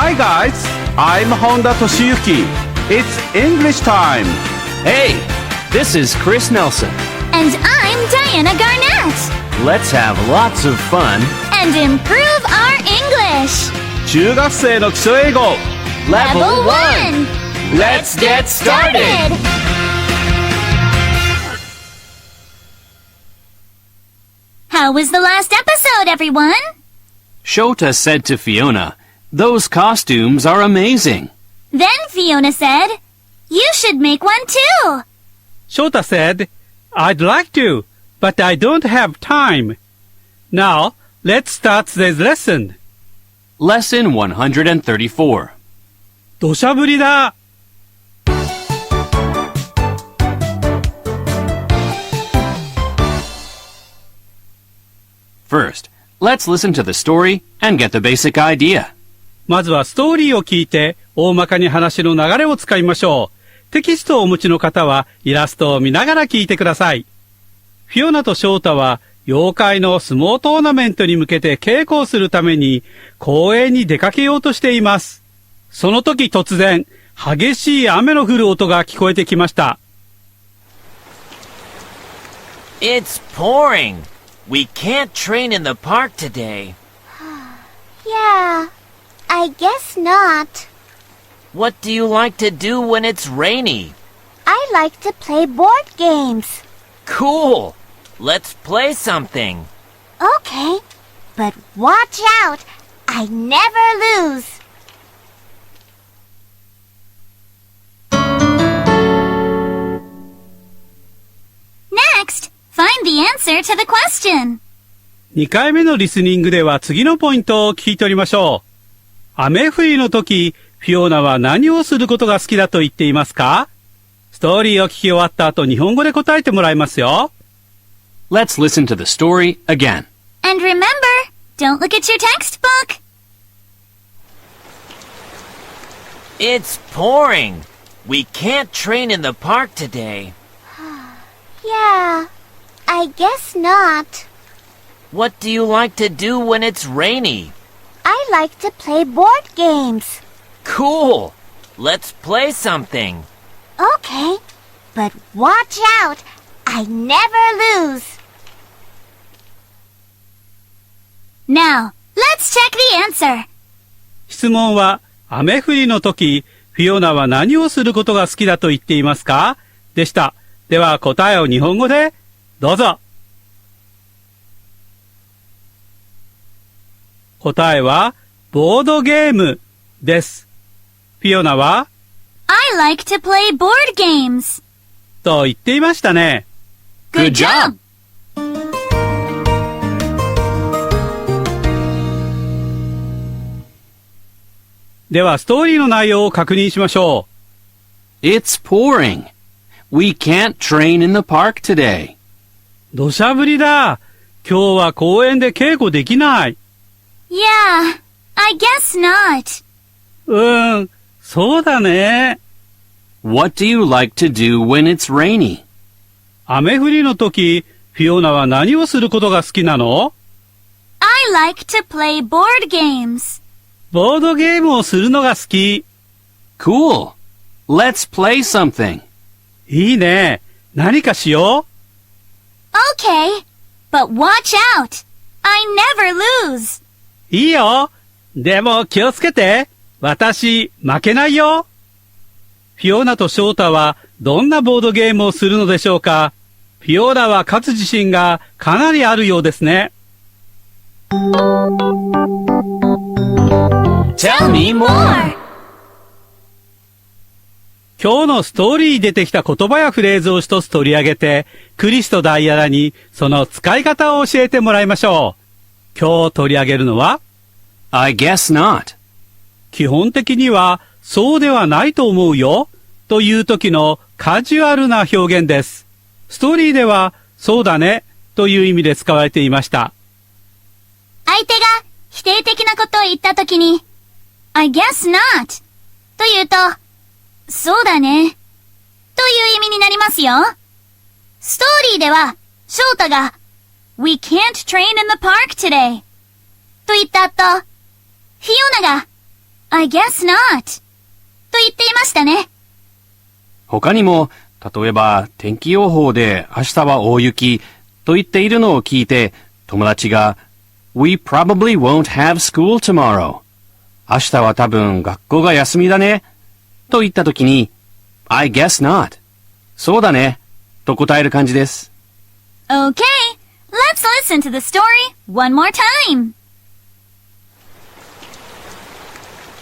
Hi guys, I'm Honda Toshiyuki. It's English time. Hey, this is Chris Nelson. And I'm Diana Garnett. Let's have lots of fun And improve our English. 中学生の基礎英語 Level 1. Let's get started! How was the last episode, everyone? Shota said to Fiona, "Those costumes are amazing." Then Fiona said, "You should make one too." Shota said, I'd like to, but I don't have time. Now, let's start this lesson. Lesson 134. 土砂降りだ。First, let's listen to the story and get the basic idea. まずはストーリーを聞いて、大まかに話の流れを使いましょう。テキストをお持ちの方は、イラストを見ながら聞いてください。フィオナとショータは、妖怪の相撲トーナメントに向けて稽古をするために、公園に出かけようとしています。その時突然、激しい雨の降る音が聞こえてきました。It's pouring. We can't train in the park today. Yeah, I guess not. What do you like to do when it's rainy? I like to play board games. Cool. Let's play something. Okay, but watch out. I never lose. Next, find the answer to the question. 2回目のリスニングでは次のポイントを聞いておりましょう。雨降りの時、フィオナは何をすることが好きだと言っていますか？ストーリーを聞き終わった後、日本語で答えてもらいますよ。Let's listen to the story again. And remember, don't look at your textbook. It's pouring. We can't train in the park today. Yeah, I guess not. What do you like to do when it's rainy? I like to play board games. Cool. Let's play something. Okay, but watch out. I never lose. Now, let's check the answer. 質問は、雨降りの時、フィオナは何をすることが好きだと言っていますか？でした。では答えを日本語で、どうぞ。答えは、ボードゲームです。フィオナは、I like to play board games. と言っていましたね。Good job! では、ストーリーの内容を確認しましょう。It's pouring. We can't train in the park today. 土砂降りだ。今日は公園で稽古できない。Yeah, I guess not. そうだね。What do you like to do when it's rainy? 雨降りの時、フィオナは何をすることが好きなの？ I like to play board games. ボードゲームをするのが好き。Cool. Let's play something. いいね。何かしよう。Okay, but watch out. I never lose. いいよ。でも気をつけて。私、負けないよ。フィオナとショータはどんなボードゲームをするのでしょうか？フィオナは勝つ自信がかなりあるようですね。Tell me more! 今日のストーリーに出てきた言葉やフレーズを一つ取り上げて、クリスとダイアナにその使い方を教えてもらいましょう。今日取り上げるのは I guess not. 基本的にはそうではないと思うよという時のカジュアルな表現です。ストーリーではそうだねという意味で使われていました。相手が否定的なことを言ったときに、I guess not と言うと、そうだねという意味になりますよ。ストーリーでは、ショータが We can't train in the park today と言った後、フィオナが I guess not. と言っていましたね。他にも、例えば天気予報で明日は大雪と言っているのを聞いて、友達が We probably won't have school tomorrow. 明日は多分学校が休みだね。と言ったときに I guess not. そうだね。と答える感じです。Okay, let's listen to the story one more time.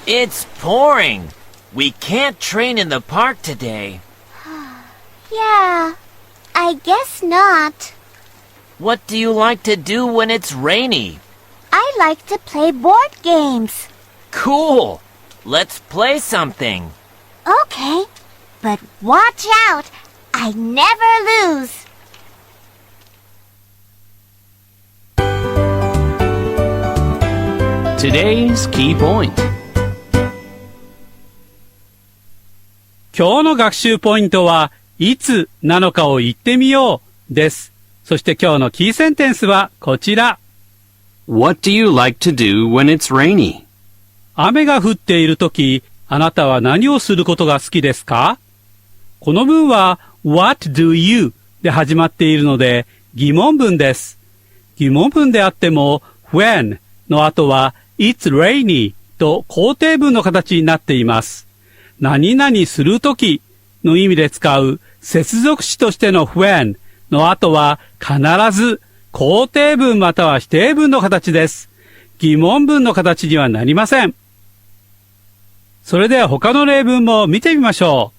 It's pouring. We can't train in the park today. Yeah, I guess not. What do you like to do when it's rainy? I like to play board games. Cool. Let's play something. Okay, but watch out. I never lose. Today's key point. 今日の学習ポイントは、いつなのかを言ってみようです。そして今日のキーセンテンスはこちら。What do you like to do when it's rainy? 雨が降っているとき、あなたは何をすることが好きですか？この文は What do you で始まっているので疑問文です。疑問文であっても When の後は It's rainy と肯定文の形になっています。何々するときの意味で使う接続詞としての when の後は必ず肯定文または否定文の形です。疑問文の形にはなりません。それでは他の例文も見てみましょ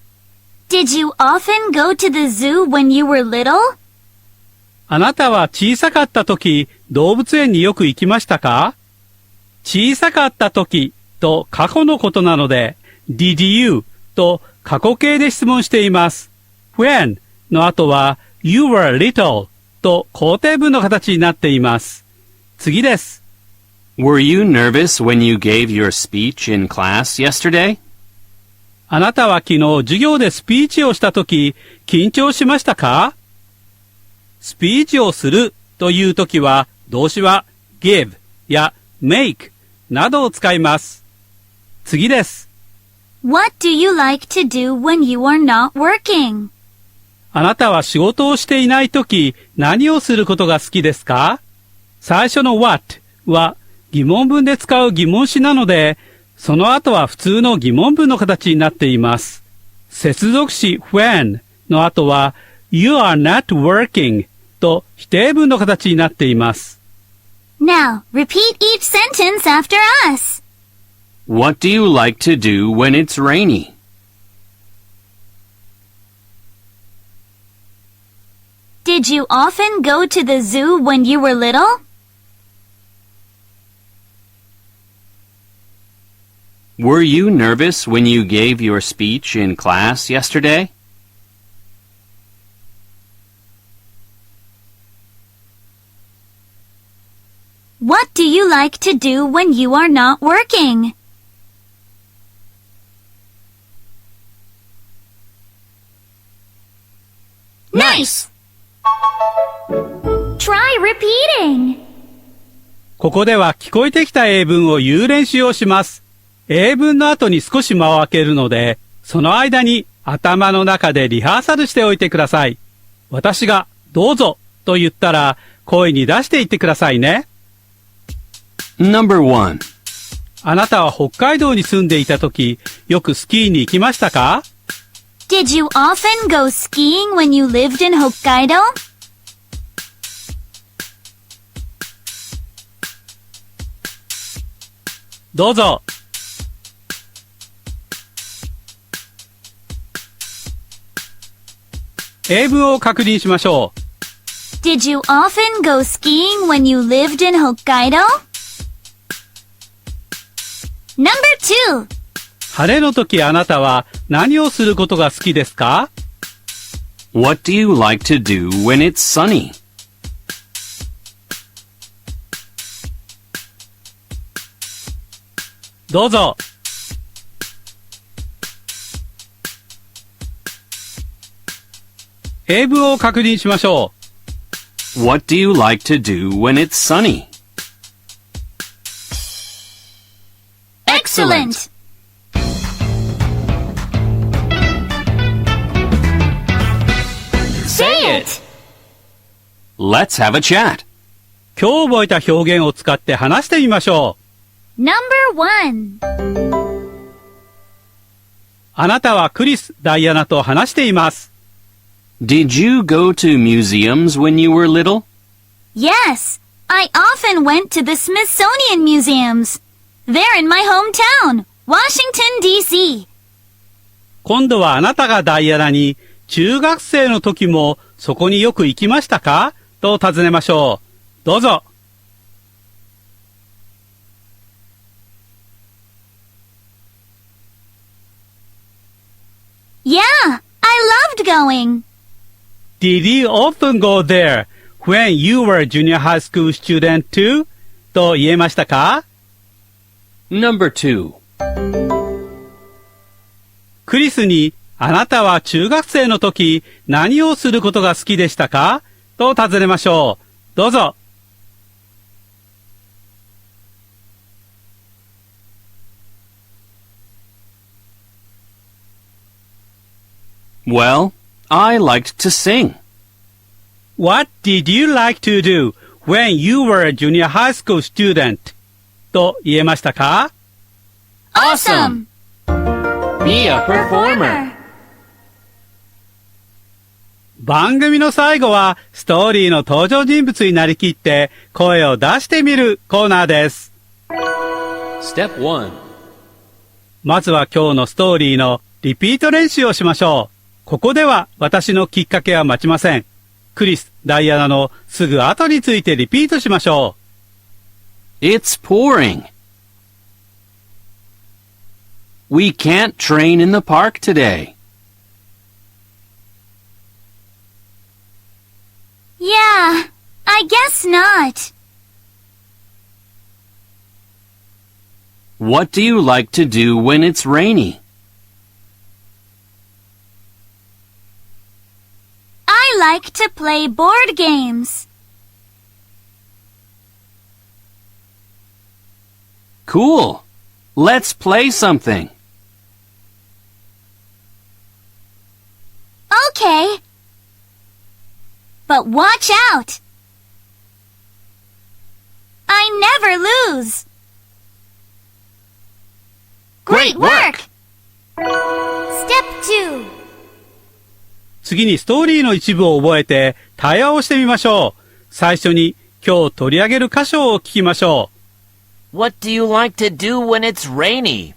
う。Did you often go to the zoo when you were little? あなたは小さかった時、動物園によく行きましたか？小さかった時と過去のことなので、Did you と過去形で質問しています。When の後は You were little と肯定文の形になっています。次です。Were you nervous when you gave your speech in class yesterday? あなたは昨日授業でスピーチをしたとき、緊張しましたか？スピーチをするというときは、動詞は give や make などを使います。次です。What do you like to do when you are not working? あなたは仕事をしていないとき、何をすることが好きですか？最初の what は疑問文で使う疑問詞なので、その後は普通の疑問文の形になっています。接続詞 when の後は You are not working と否定文の形になっています。Now, repeat each sentence after us. What do you like to do when it's rainy? Did you often go to the zoo when you were little? Were you nervous when you gave your speech in class yesterday? What do you like to do when you are not working? Nice! Try repeating. ここでは聞こえてきた英文を言う練習をします。英文の後に少し間を空けるので、その間に頭の中でリハーサルしておいてください。私がどうぞと言ったら声に出して言ってくださいね。Number 1. あなたは北海道に住んでいたとき、よくスキーに行きましたか？ Did you often go skiing when you lived in Hokkaido? どうぞ。英文を確認しましょう。Did you often go skiing when you lived in Hokkaido? Number 2. 晴れの時あなたは何をすることが好きですか？ What do you like to do when it's sunny? どうぞ。英文を確認しましょう。What do you like to do when it's sunny? Excellent! Say it! Let's have a chat. 今日覚えた表現を使って話してみましょう。Number 1. あなたはクリス、ダイアナと話しています。Did you go to museums when you were little? Yes, I often went to the Smithsonian Museums. They're in my hometown, Washington, D.C. 今度はあなたがダイアナに、中学生の時もそこによく行きましたかと尋ねましょう。どうぞ。Yeah, I loved going. Did you often go there when you were a junior high school student too? と言えましたか？ Number 2. クリスに、あなたは中学生の時何をすることが好きでしたかと尋ねましょう。どうぞ。Well, I liked to sing. What did you like to do when you were a junior high school student? と言えましたか？ Awesome! Be a performer. 番組の最後はストーリーの登場人物になりきって声を出してみるコーナーです。Step 1. まずは今日のストーリーのリピート練習をしましょう。ここでは私のきっかけは待ちません。クリス、ダイアナのすぐ後についてリピートしましょう。It's pouring. We can't train in the park today. Yeah, I guess not. What do you like to do when it's rainy? I like to play board games. Cool. Let's play something. Okay. But watch out. I never lose. Great work! Step 2. 次にストーリーの一部を覚えて対話をしてみましょう。最初に今日取り上げる箇所を聞きましょう。What do you like to do when it's rainy?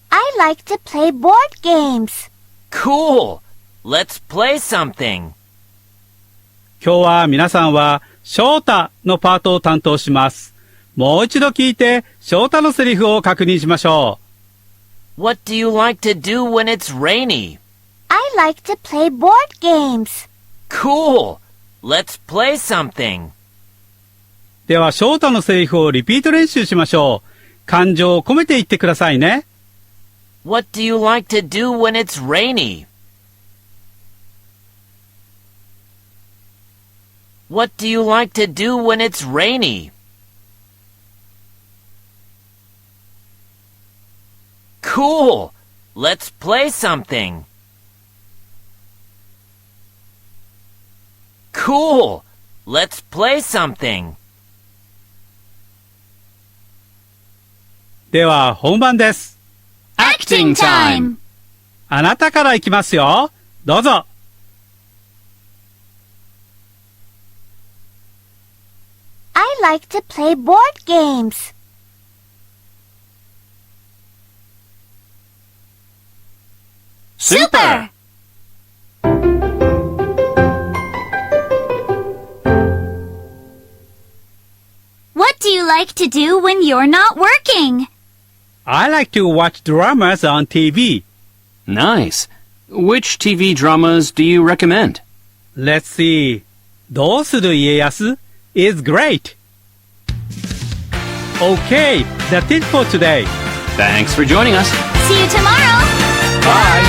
I like to play board games. Cool! Let's play something. 今日は皆さんはショータのパートを担当します。もう一度聞いてショータのセリフを確認しましょう。What do you like to do when it's rainy? I like to play board games. Cool! Let's play something. ではショータのセリフをリピート練習しましょう。感情を込めて言ってくださいね。What do you like to do when it's rainy? What do you like to do when it's rainy? Cool! Let's play something. Cool! Let's play something. では本番です。Acting time! あなたからいきますよ。どうぞ。I like to play board games. Super! What do you like to do when you're not working? I like to watch dramas on TV. Nice. Which TV dramas do you recommend? Let's see. どうする家康 is great. Okay, that's it for today. Thanks for joining us. See you tomorrow! Bye.